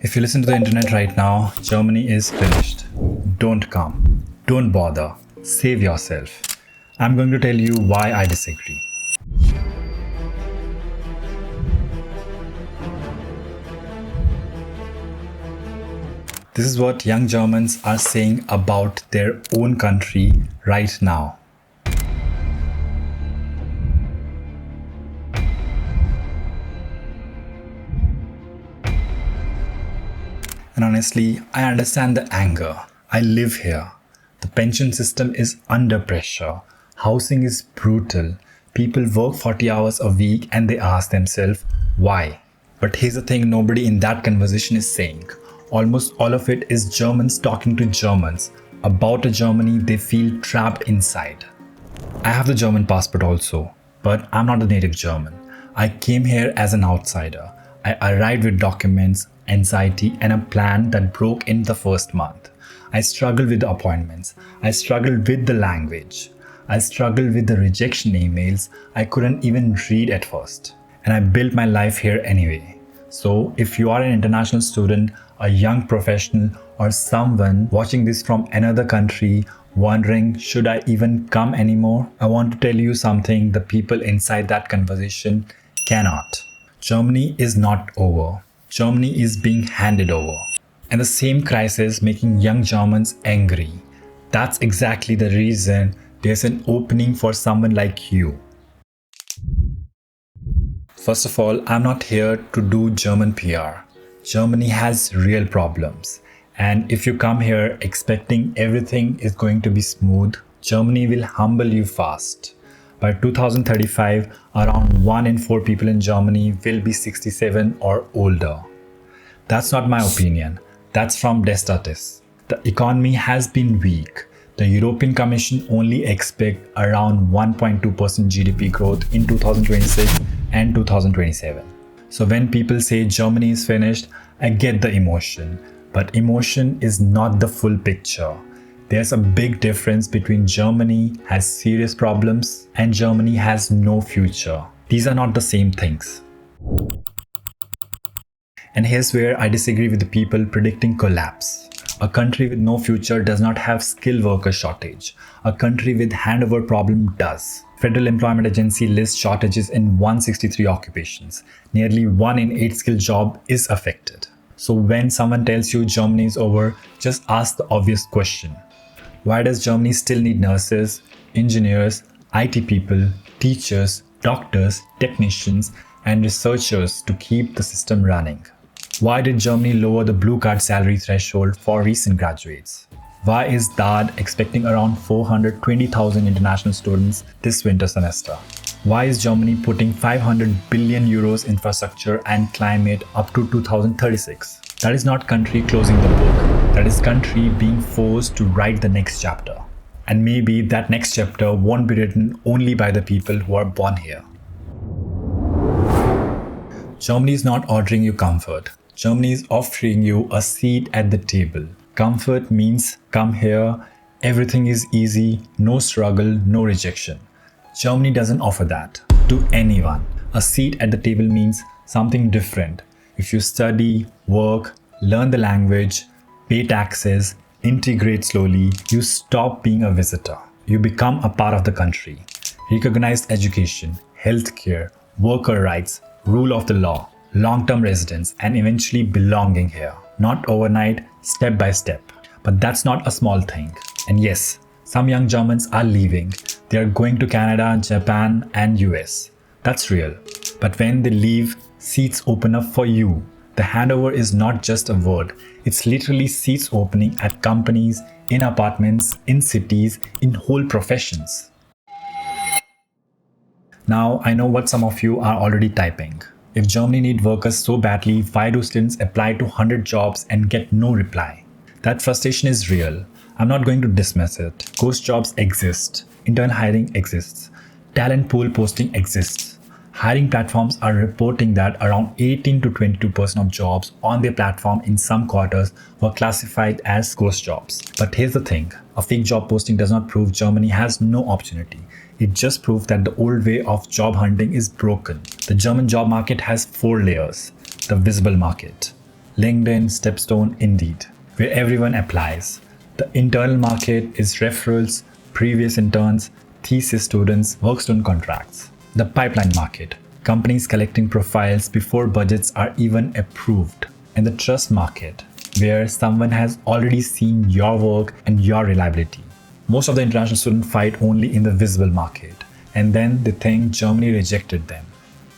If you listen to the internet right now, Germany is finished. Don't come. Don't bother. Save yourself. I'm going to tell you why I disagree. This is what young Germans are saying about their own country right now. And honestly, I understand the anger. I live here. The pension system is under pressure. Housing is brutal. People work 40 hours a week and they ask themselves, why? But here's the thing nobody in that conversation is saying. Almost all of it is Germans talking to Germans about a Germany they feel trapped inside. I have the German passport also, but I'm not a native German. I came here as an outsider. I arrived with documents, anxiety, and a plan that broke in the first month. I struggled with the appointments. I struggled with the language. I struggled with the rejection emails I couldn't even read at first. And I built my life here anyway. So if you are an international student, a young professional, or someone watching this from another country wondering, should I even come anymore? I want to tell you something the people inside that conversation cannot. Germany is not over. Germany is being handed over. And the same crisis making young Germans angry. That's exactly the reason there's an opening for someone like you. First of all, I'm not here to do German PR. Germany has real problems. And if you come here expecting everything is going to be smooth, Germany will humble you fast. By 2035, around 1 in 4 people in Germany will be 67 or older. That's not my opinion. That's from Destatis. The economy has been weak. The European Commission only expects around 1.2% GDP growth in 2026 and 2027. So when people say Germany is finished, I get the emotion. But emotion is not the full picture. There's a big difference between Germany has serious problems and Germany has no future. These are not the same things. And here's where I disagree with the people predicting collapse. A country with no future does not have skilled worker shortage. A country with handover problem does. Federal Employment Agency lists shortages in 163 occupations. Nearly 1 in 8 skilled job is affected. So when someone tells you Germany is over, just ask the obvious question. Why does Germany still need nurses, engineers, IT people, teachers, doctors, technicians, and researchers to keep the system running? Why did Germany lower the blue card salary threshold for recent graduates? Why is DAAD expecting around 420,000 international students this winter semester? Why is Germany putting 500 billion euros infrastructure and climate up to 2036? That is not country closing the book. That is country being forced to write the next chapter. And maybe that next chapter won't be written only by the people who are born here. Germany is not ordering you comfort. Germany is offering you a seat at the table. Comfort means come here, everything is easy, no struggle, no rejection. Germany doesn't offer that to anyone. A seat at the table means something different. If you study, work, learn the language, pay taxes, integrate slowly, you stop being a visitor. You become a part of the country. Recognized education, healthcare, worker rights, rule of the law, long-term residence, and eventually belonging here. Not overnight, step by step. But that's not a small thing. And yes, some young Germans are leaving. They are going to Canada, Japan, and US. That's real. But when they leave, seats open up for you. The handover is not just a word. It's literally seats opening at companies, in apartments, in cities, in whole professions. Now, I know what some of you are already typing. If Germany needs workers so badly, why do students apply to 100 jobs and get no reply? That frustration is real. I'm not going to dismiss it. Ghost jobs exist. Internal hiring exists. Talent pool posting exists. Hiring platforms are reporting that around 18 to 22% of jobs on their platform in some quarters were classified as ghost jobs. But here's the thing. A fake job posting does not prove Germany has no opportunity. It just proves that the old way of job hunting is broken. The German job market has 4 layers. The visible market. LinkedIn, Stepstone, Indeed, where everyone applies. The internal market is referrals, previous interns, thesis students, work student contracts. The pipeline market, companies collecting profiles before budgets are even approved. And the trust market, where someone has already seen your work and your reliability. Most of the international students fight only in the visible market, and then they think Germany rejected them.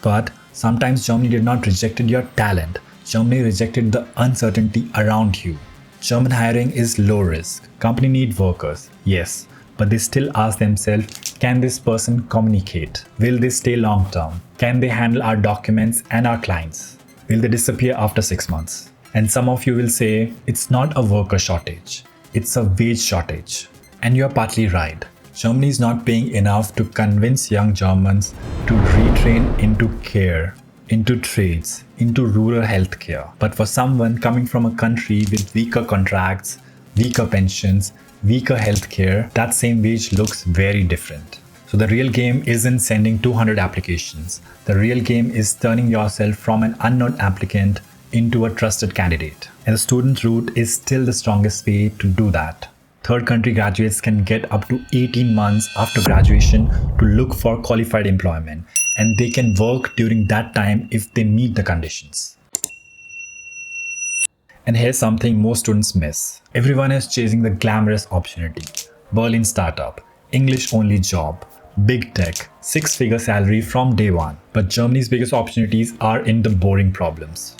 But sometimes Germany did not reject your talent. Germany rejected the uncertainty around you. German hiring is low risk. Company need workers, yes, but they still ask themselves, can this person communicate? Will they stay long term? Can they handle our documents and our clients? Will they disappear after 6 months? And some of you will say, it's not a worker shortage, it's a wage shortage. And you're partly right. Germany is not paying enough to convince young Germans to retrain into care, into trades, into rural healthcare. But for someone coming from a country with weaker contracts, weaker pensions, weaker healthcare, that same wage looks very different. So the real game isn't sending 200 applications. The real game is turning yourself from an unknown applicant into a trusted candidate. And the student route is still the strongest way to do that. Third country graduates can get up to 18 months after graduation to look for qualified employment, and they can work during that time if they meet the conditions. And here's something most students miss. Everyone is chasing the glamorous opportunity. Berlin startup, English only job, big tech, 6-figure salary from day one. But Germany's biggest opportunities are in the boring problems.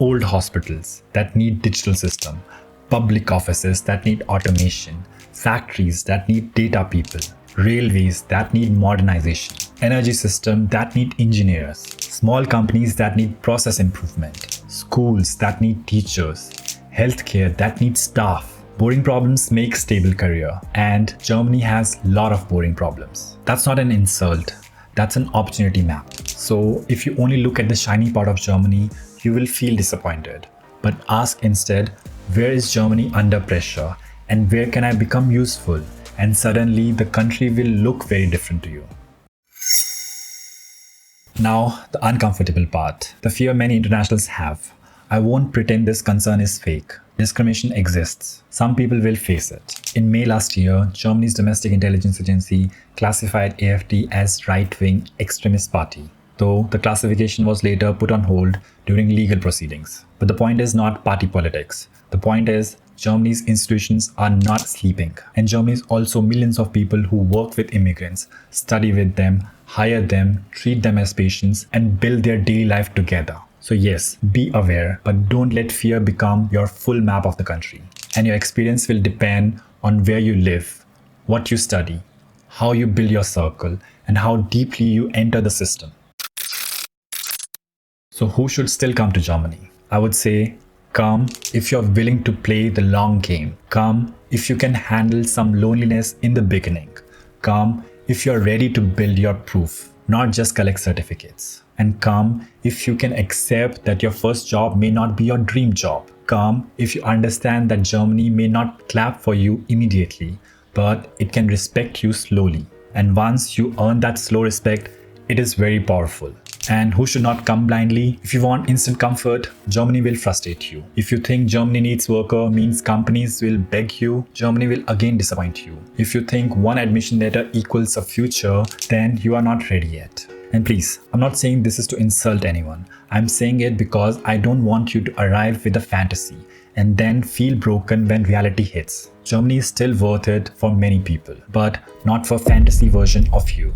Old hospitals that need digital system, public offices that need automation, factories that need data people, railways that need modernization, energy system that need engineers, small companies that need process improvement, schools that need teachers, healthcare that needs staff. Boring problems make stable career, and Germany has a lot of boring problems. That's not an insult, that's an opportunity map. So if you only look at the shiny part of Germany, you will feel disappointed. But ask instead, where is Germany under pressure and where can I become useful? And suddenly the country will look very different to you. Now, the uncomfortable part, the fear many internationals have. I won't pretend this concern is fake. Discrimination exists. Some people will face it. In May last year, Germany's domestic intelligence agency classified AfD as right-wing extremist party, though the classification was later put on hold during legal proceedings. But the point is not party politics. The point is Germany's institutions are not sleeping. And Germany's also millions of people who work with immigrants, study with them, hire them, treat them as patients, and build their daily life together. So yes, be aware, but don't let fear become your full map of the country. And your experience will depend on where you live, what you study, how you build your circle, and how deeply you enter the system. So who should still come to Germany? I would say, come if you're willing to play the long game. Come if you can handle some loneliness in the beginning. Come if you're ready to build your proof, not just collect certificates. And come if you can accept that your first job may not be your dream job. Come if you understand that Germany may not clap for you immediately, but it can respect you slowly. And once you earn that slow respect, it is very powerful. And who should not come blindly? If you want instant comfort, Germany will frustrate you. If you think Germany needs worker means companies will beg you, Germany will again disappoint you. If you think one admission letter equals a future, then you are not ready yet. And please, I'm not saying this is to insult anyone. I'm saying it because I don't want you to arrive with a fantasy and then feel broken when reality hits. Germany is still worth it for many people, but not for fantasy version of you.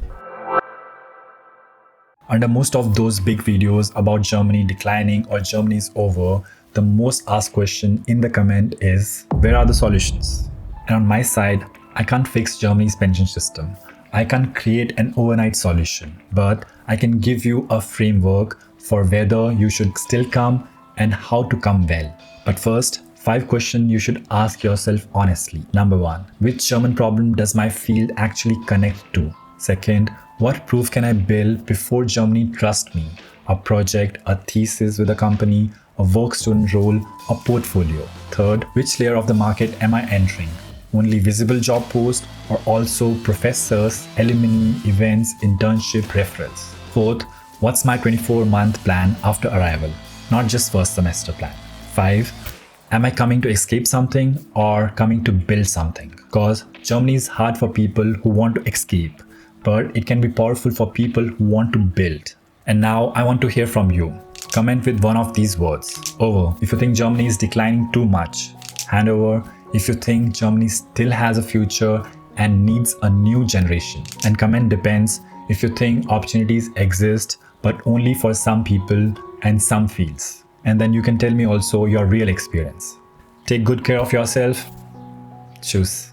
Under most of those big videos about Germany declining or Germany is over, the most asked question in the comment is, where are the solutions? And on my side, I can't fix Germany's pension system. I can't create an overnight solution, but I can give you a framework for whether you should still come and how to come well. But first, 5 questions you should ask yourself honestly. Number 1, which German problem does my field actually connect to? Second, what proof can I build before Germany trusts me? A project, a thesis with a company, a work student role, a portfolio. Third, which layer of the market am I entering? Only visible job posts or also professors, alumni, events, internship, referrals? Fourth, what's my 24-month plan after arrival? Not just first semester plan. 5. Am I coming to escape something or coming to build something? Because Germany is hard for people who want to escape, but it can be powerful for people who want to build. And now I want to hear from you. Comment with one of these words. Over if you think Germany is declining too much. Hand over if you think Germany still has a future and needs a new generation. And comment depends if you think opportunities exist but only for some people and some fields. And then you can tell me also your real experience. Take good care of yourself. Tschüss.